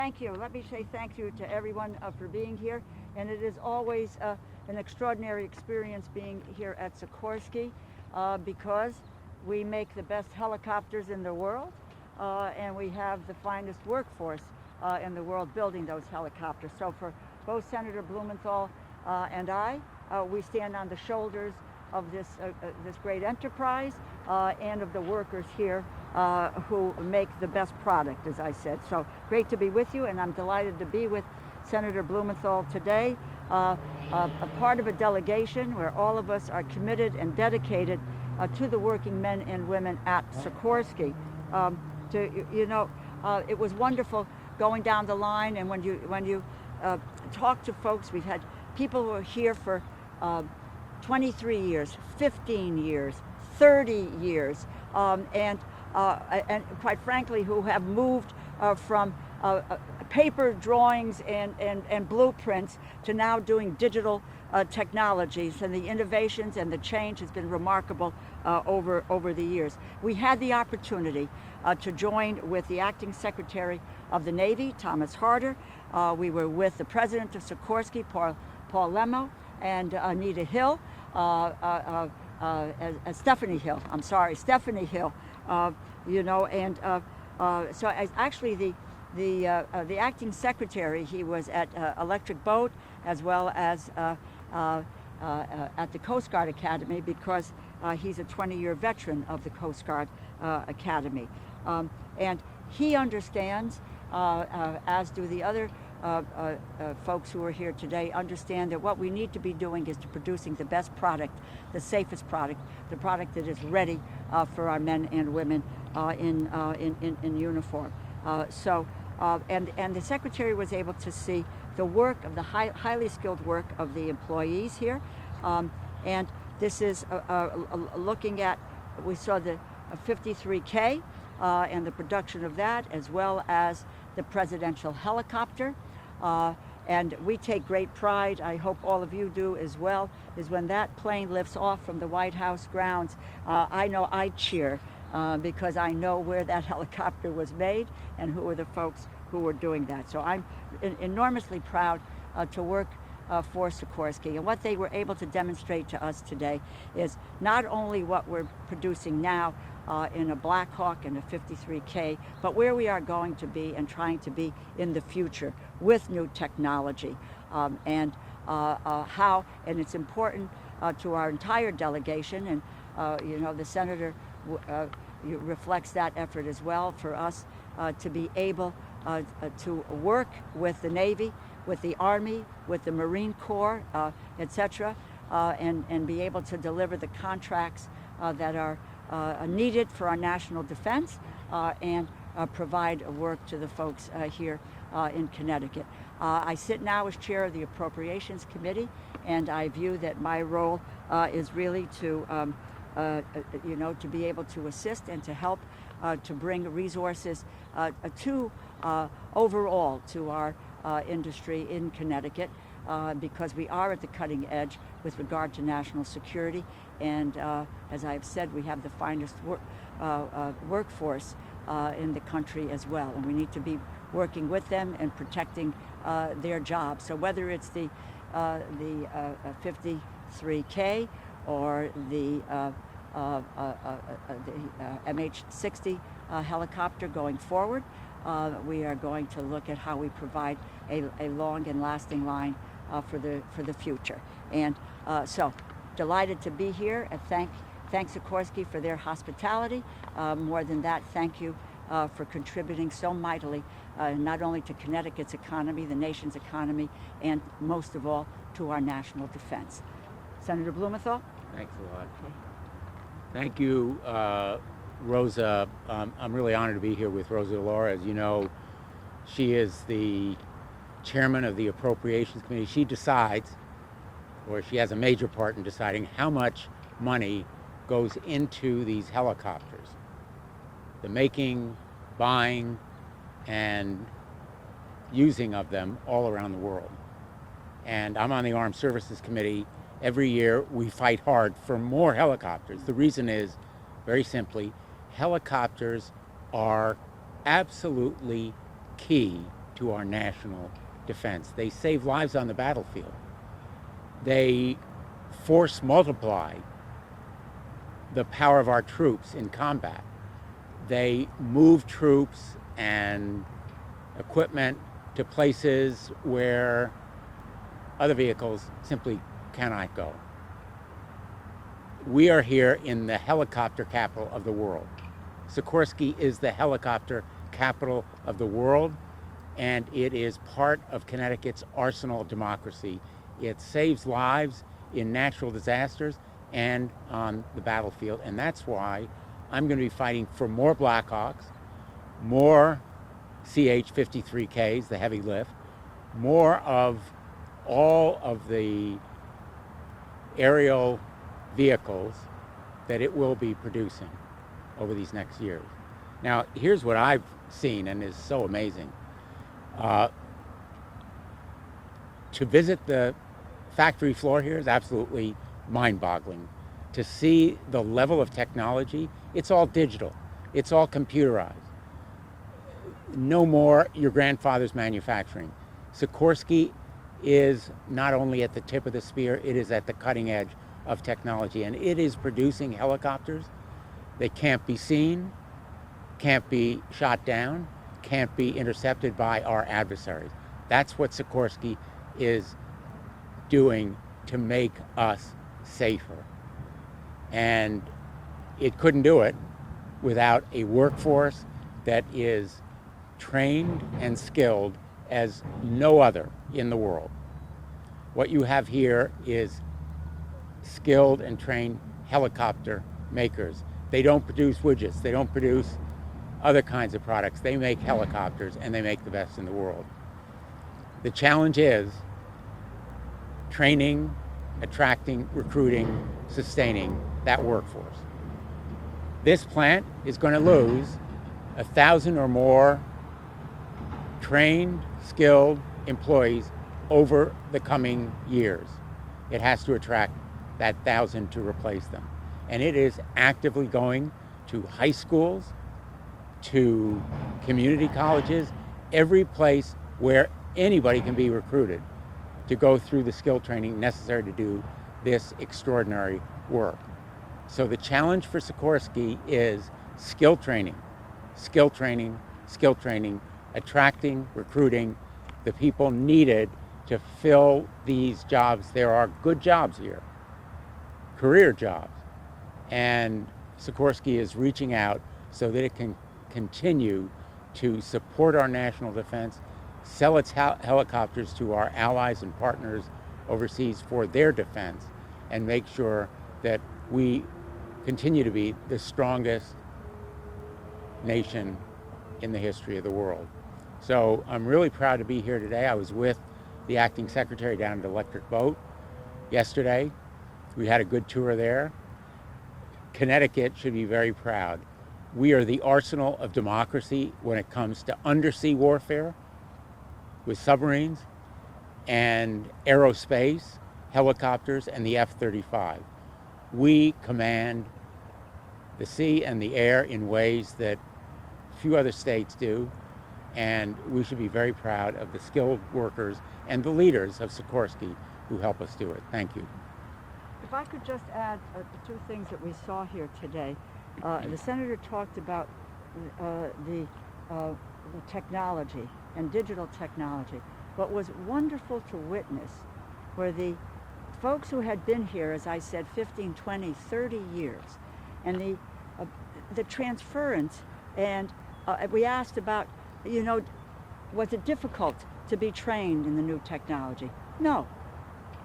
Thank you. Let me say thank you to everyone for being here. And it is always an extraordinary experience being here at Sikorsky because we make the best helicopters in the world and we have the finest workforce in the world building those helicopters. So for both Senator Blumenthal and I, we stand on the shoulders of this great enterprise and of the workers here who make the best product, as I said. So great to be with you, and I'm delighted to be with Senator Blumenthal today, a part of a delegation where all of us are committed and dedicated to the working men and women at Sikorsky. It was wonderful going down the line, and when you talk to folks, we've had people who are here for 23 years, 15 years, 30 years, and quite frankly, who have moved from paper drawings and blueprints to now doing digital technologies, and the innovations and the change has been remarkable over the years. We had the opportunity to join with the Acting Secretary of the Navy, Thomas Harder. We were with the President of Sikorsky, Paul Lemo, and Anita Hill, Stephanie Hill. I'm sorry, Stephanie Hill. So as actually the acting secretary, he was at Electric Boat as well as at the Coast Guard Academy because he's a 20-year veteran of the Coast Guard Academy, and he understands, as do the other folks who are here today, understand that what we need to be doing is to producing the best product, the safest product, the product that is ready for our men and women in uniform. And the secretary was able to see the work of the highly skilled work of the employees here, and this is looking at, we saw the 53K and the production of that, as well as the presidential helicopter. And we take great pride, I hope all of you do as well, is when that plane lifts off from the White House grounds, I know I cheer because I know where that helicopter was made and who are the folks who were doing that. So I'm enormously proud to work for Sikorsky, and what they were able to demonstrate to us today is not only what we're producing now in a Black Hawk and a 53K, but where we are going to be and trying to be in the future with new technology, and it's important to our entire delegation, and the senator reflects that effort as well, for us to be able to work with the Navy, with the Army, with the Marine Corps, etc., and be able to deliver the contracts that are needed for our national defense, and provide work to the folks here in Connecticut. I sit now as chair of the Appropriations Committee, and I view that my role is really to be able to assist and to help to bring resources to overall to our industry in Connecticut, because we are at the cutting edge with regard to national security, and as I've said, we have the finest workforce in the country as well, and we need to be working with them and protecting their jobs. So whether it's the 53K or the MH-60 helicopter going forward, we are going to look at how we provide a long and lasting line for the future. And so delighted to be here, and thank Sikorsky for their hospitality. More than that, thank you for contributing so mightily, not only to Connecticut's economy, the nation's economy, and most of all to our national defense. Senator Blumenthal? Thanks a lot. Thank you, Rosa. I'm really honored to be here with Rosa DeLauro. As you know, she is the chairman of the Appropriations Committee. She decides, or she has a major part in deciding, how much money goes into these helicopters. The making, buying, and using of them all around the world. And I'm on the Armed Services Committee. Every year we fight hard for more helicopters. The reason is, very simply, helicopters are absolutely key to our national defense. They save lives on the battlefield. They force multiply the power of our troops in combat. They move troops and equipment to places where other vehicles simply cannot go. We are here in the helicopter capital of the world. Sikorsky is the helicopter capital of the world, and it is part of Connecticut's arsenal of democracy. It saves lives in natural disasters and on the battlefield, and that's why I'm going to be fighting for more Blackhawks, more CH-53Ks, the heavy lift, more of all of the aerial vehicles that it will be producing over these next years. Now, here's what I've seen and is so amazing. To visit the factory floor here is absolutely mind-boggling. To see the level of technology, it's all digital, it's all computerized. No more your grandfather's manufacturing. Sikorsky is not only at the tip of the spear, it is at the cutting edge of technology, and it is producing helicopters that can't be seen, can't be shot down, can't be intercepted by our adversaries. That's what Sikorsky is doing to make us safer. And it couldn't do it without a workforce that is trained and skilled as no other in the world. What you have here is skilled and trained helicopter makers. They don't produce widgets, they don't produce other kinds of products. They make helicopters, and they make the best in the world. The challenge is training, attracting, recruiting, sustaining that workforce. This plant is going to lose 1,000 or more trained, skilled employees over the coming years. It has to attract that 1,000 to replace them. And it is actively going to high schools, to community colleges, every place where anybody can be recruited to go through the skill training necessary to do this extraordinary work. So the challenge for Sikorsky is skill training, skill training, skill training, attracting, recruiting the people needed to fill these jobs. There are good jobs here, career jobs, and Sikorsky is reaching out so that it can continue to support our national defense, sell its helicopters to our allies and partners overseas for their defense, and make sure that we continue to be the strongest nation in the history of the world. So I'm really proud to be here today. I was with the acting secretary down at Electric Boat yesterday. We had a good tour there. Connecticut should be very proud. We are the arsenal of democracy when it comes to undersea warfare with submarines and aerospace, helicopters, and the F-35. We command the sea and the air in ways that few other states do, and we should be very proud of the skilled workers and the leaders of Sikorsky who help us do it. Thank you. If I could just add two things that we saw here today. The senator talked about the technology and digital technology. What was wonderful to witness were the folks who had been here, as I said, 15, 20, 30 years, and the transference. And we asked about, was it difficult to be trained in the new technology? No,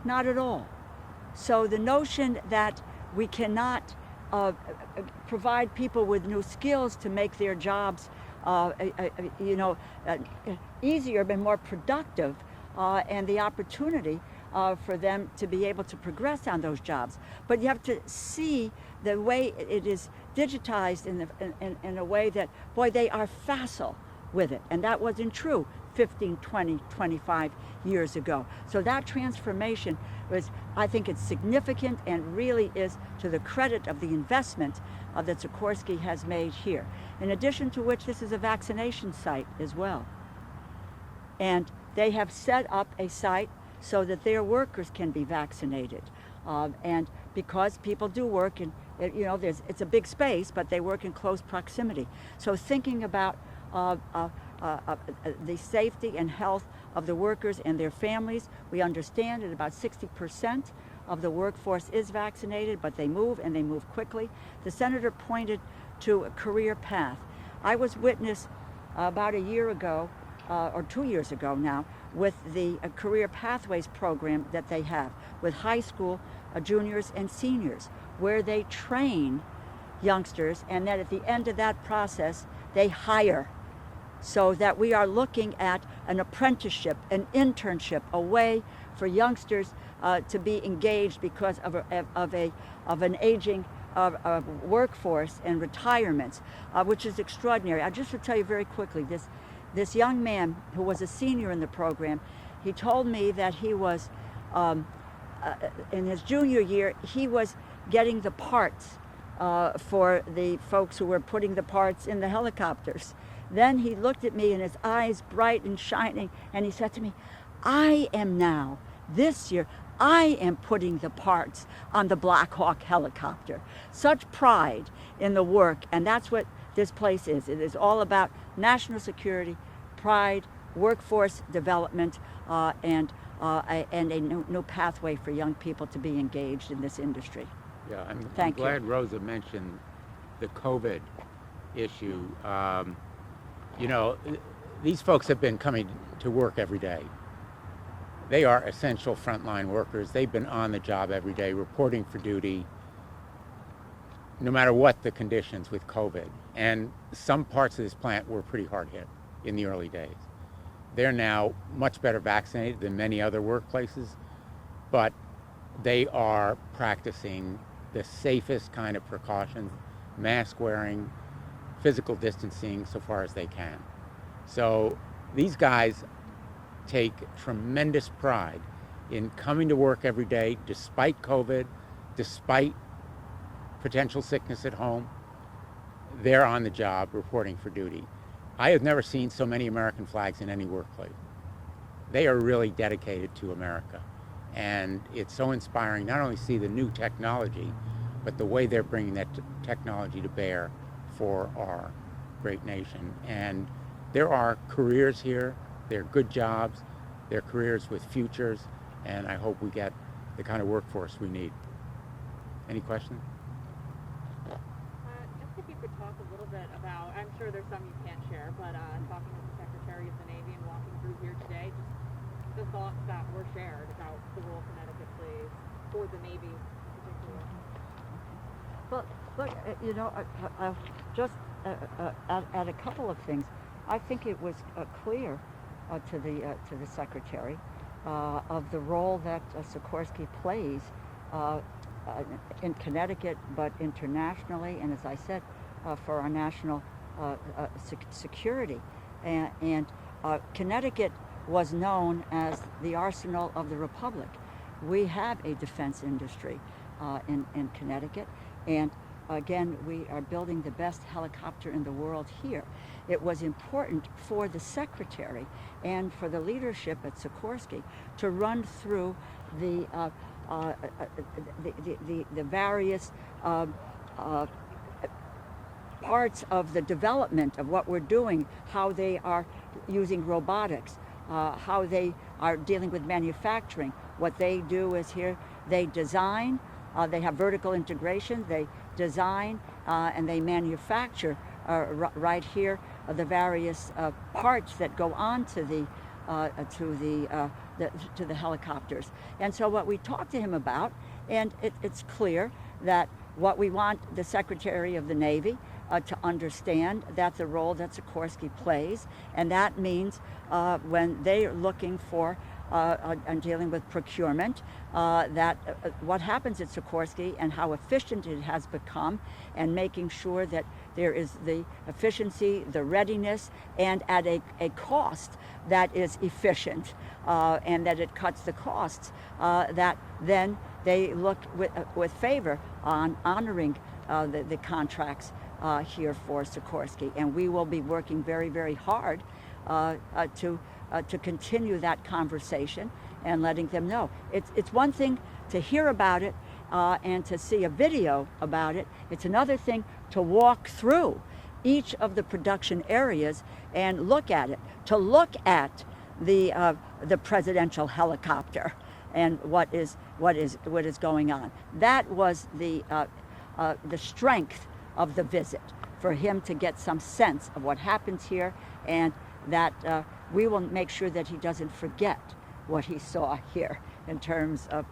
not at all. So the notion that we cannot provide people with new skills to make their jobs easier and more productive, and the opportunity for them to be able to progress on those jobs. But you have to see the way it is digitized in a way that, boy, they are facile with it. And that wasn't true 15, 20, 25 years ago. So that transformation was, I think it's significant and really is to the credit of the investment that Sikorsky has made here. In addition to which, this is a vaccination site as well. and they have set up a site so that their workers can be vaccinated. And because people do work in, it's a big space, but they work in close proximity. So thinking about the safety and health of the workers and their families, we understand that about 60% of the workforce is vaccinated, but they move and they move quickly. The senator pointed to a career path. I was witness about a year ago, or 2 years ago now, with the Career Pathways program that they have with high school juniors and seniors, where they train youngsters, and then at the end of that process, they hire. So that we are looking at an apprenticeship, an internship, a way for youngsters to be engaged because of an aging workforce and retirements, which is extraordinary. I just would tell you very quickly, this young man who was a senior in the program, he told me that he was, in his junior year, he was getting the parts for the folks who were putting the parts in the helicopters. Then he looked at me and his eyes bright and shining, and he said to me, I am now, this year, I am putting the parts on the Black Hawk helicopter. Such pride in the work, and that's what this place is. It is all about national security, pride, workforce development, and a new pathway for young people to be engaged in this industry. Yeah, I'm Thank glad you. Rosa mentioned the COVID issue. These folks have been coming to work every day. They are essential frontline workers. They've been on the job every day, reporting for duty, no matter what the conditions with COVID. And some parts of this plant were pretty hard hit in the early days. They're now much better vaccinated than many other workplaces, but they are practicing the safest kind of precautions, mask wearing, physical distancing so far as they can. So these guys take tremendous pride in coming to work every day despite COVID, despite potential sickness at home. They're on the job reporting for duty. I have never seen so many American flags in any workplace. They are really dedicated to America. And it's so inspiring not only to see the new technology, but the way they're bringing that technology to bear for our great nation. And there are careers here, they're good jobs, they're careers with futures, and I hope we get the kind of workforce we need. Any questions? Just if you could talk a little bit about, I'm sure there's some you can't share, but talking with the Secretary of the Navy and walking through here today, just the thoughts that were shared about the role Connecticut plays for the Navy in particular. Well, look, just add a couple of things. I think it was clear to the Secretary of the role that Sikorsky plays in Connecticut, but internationally, and as I said, for our national security. And Connecticut was known as the arsenal of the Republic. We have a defense industry in Connecticut, and again, we are building the best helicopter in the world here. It was important for the Secretary and for the leadership at Sikorsky to run through the various parts of the development of what we're doing, how they are using robotics, how they are dealing with manufacturing. What they do is here, they design, they have vertical integration, they design and they manufacture right here the various parts that go on to the helicopters. And so what we talked to him about, and it's clear that what we want the Secretary of the Navy to understand that the role that Sikorsky plays, and that means when they're looking for and dealing with procurement, that what happens at Sikorsky and how efficient it has become, and making sure that there is the efficiency, the readiness, and at a cost that is efficient, and that it cuts the costs, that then they look with favor on honoring the contracts here for Sikorsky. And we will be working very, very hard to to continue that conversation and letting them know. It's one thing to hear about it and to see a video about it. It's another thing to walk through each of the production areas and look at it, to look at the presidential helicopter and what is going on. That was the strength of the visit, for him to get some sense of what happens here, and that we will make sure that he doesn't forget what he saw here in terms of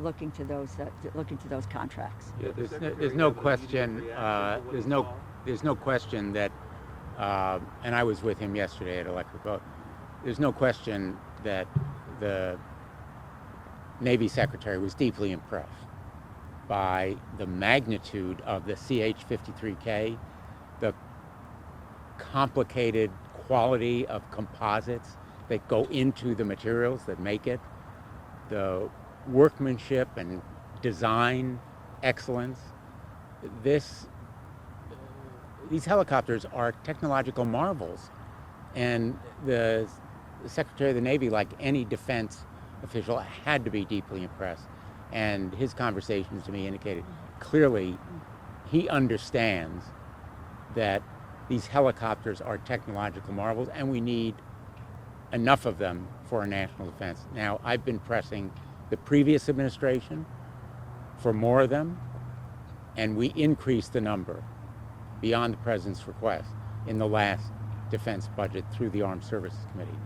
looking to those contracts. Yeah, there's no question. There's no question that, and I was with him yesterday at Electric Boat. There's no question that the Navy Secretary was deeply impressed by the magnitude of the CH-53K, the complicated quality of composites that go into the materials that make it, the workmanship and design excellence. These helicopters are technological marvels, and the Secretary of the Navy, like any defense official, had to be deeply impressed. And his conversations to me indicated clearly he understands that these helicopters are technological marvels, and we need enough of them for our national defense. Now, I've been pressing the previous administration for more of them, and we increased the number beyond the President's request in the last defense budget through the Armed Services Committee.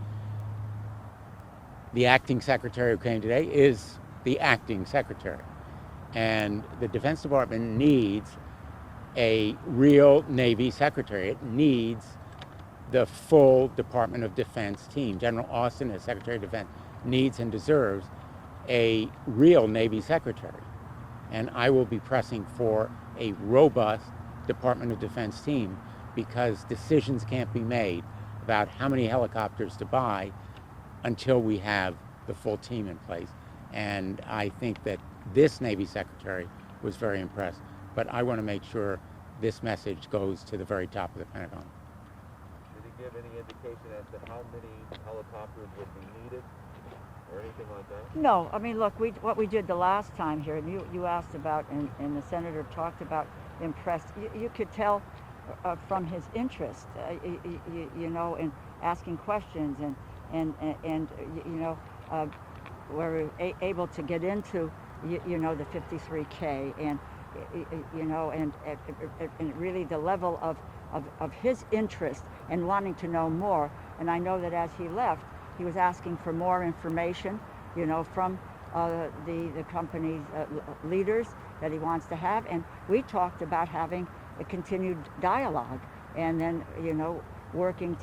The acting secretary who came today is the acting secretary, and the Defense Department needs a real Navy secretary. It needs the full Department of Defense team. General Austin, as Secretary of Defense, needs and deserves a real Navy secretary. And I will be pressing for a robust Department of Defense team, because decisions can't be made about how many helicopters to buy until we have the full team in place. And I think that this Navy secretary was very impressed. But I want to make sure this message goes to the very top of the Pentagon. Did he give any indication as to how many helicopters would be needed or anything like that? No, I mean, look, what we did the last time here, and you asked about, and the senator talked about impressed. You could tell from his interest, you know, in asking questions, and you know, we're able to get into, you know, the 53K, and you know, and really the level of his interest and wanting to know more. And I know that as he left, he was asking for more information, you know, from the company's leaders that he wants to have. And we talked about having a continued dialogue, and then, you know, working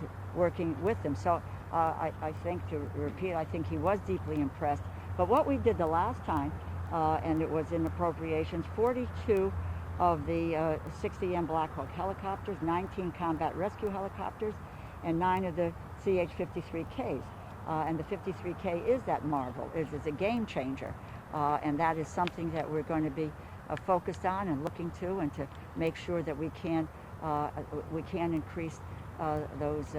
with them. So I think, to repeat, I think he was deeply impressed. But what we did the last time, and it was in appropriations, 42 of the 60M Black Hawk helicopters, 19 combat rescue helicopters, and 9 of the CH-53Ks. And the 53K is that marvel, is a game changer. And that is something that we're going to be focused on and looking to, and to make sure that we can increase those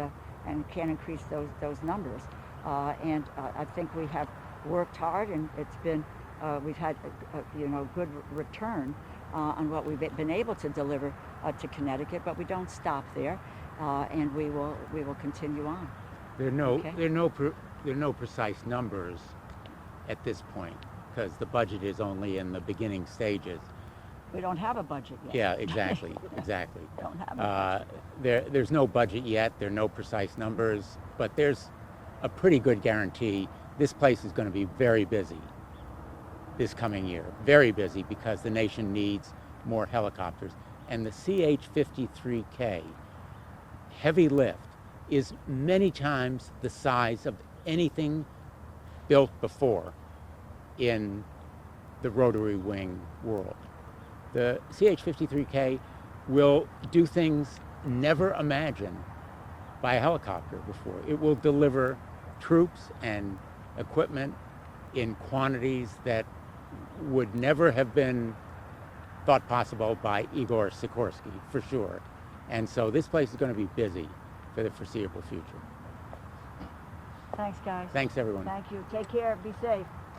numbers. And I think we have worked hard, and it's been we've had you know, good return on what we've been able to deliver to Connecticut. But we don't stop there, and we will continue on. There are no precise numbers at this point, because the budget is only in the beginning stages. We don't have a budget yet. Yeah, exactly, exactly. Don't have a budget. There's no budget yet. There are no precise numbers, but there's a pretty good guarantee this place is going to be very busy this coming year. Very busy, because the nation needs more helicopters. And the CH-53K heavy lift is many times the size of anything built before in the rotary wing world. The CH-53K will do things never imagined by a helicopter before. It will deliver troops and equipment in quantities that would never have been thought possible by Igor Sikorsky, for sure. And so this place is going to be busy for the foreseeable future. Thanks, guys. Thanks, everyone. Thank you. Take care. Be safe.